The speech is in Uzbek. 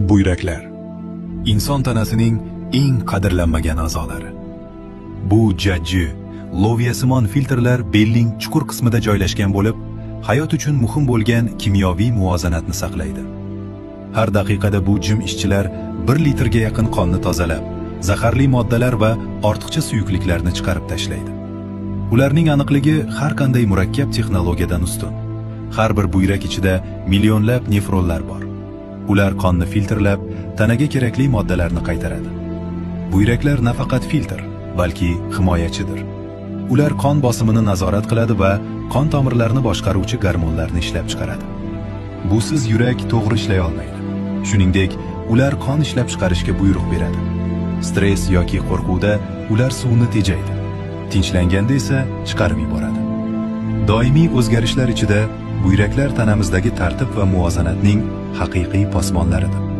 Buyraklar inson tanasining eng qadrlanmagan a'zolari. Bu jajji, loviyasimon filtrlar belning chuqur qismida joylashgan bo'lib, hayot uchun muhim bo'lgan kimyoviy muvozanatni saqlaydi. Har daqiqada bu jim ishchilar 1 litrga yaqin qonni tozalab, zaharli moddalar va ortiqcha suyuqliklarni chiqarib tashlaydi. Ularning aniqligi har qanday murakkab texnologiyadan ustun. Har bir buyrak ichida millionlab nefronlar bor. Ular qonni filtrlab, tanaga kerakli moddalarni qaytaradi. Buyraklar nafaqat filtr, balki himoyachidir. Ular qon bosimini nazorat qiladi va qon tomirlarini boshqaruvchi gormonlarni ishlab chiqaradi. Busiz yurak to'g'ri ishlay olmaydi. Shuningdek, ular qon ishlab chiqarishga buyruq beradi. Stress yoki qo'rquvda ular suvni tejaydi. Tinchlanganda esa chiqarib yuboradi. Doimiy o'zgarishlar ichida buyraklar tanamizdagi tartib va muvozanatning haqiqiy posbonlaridir.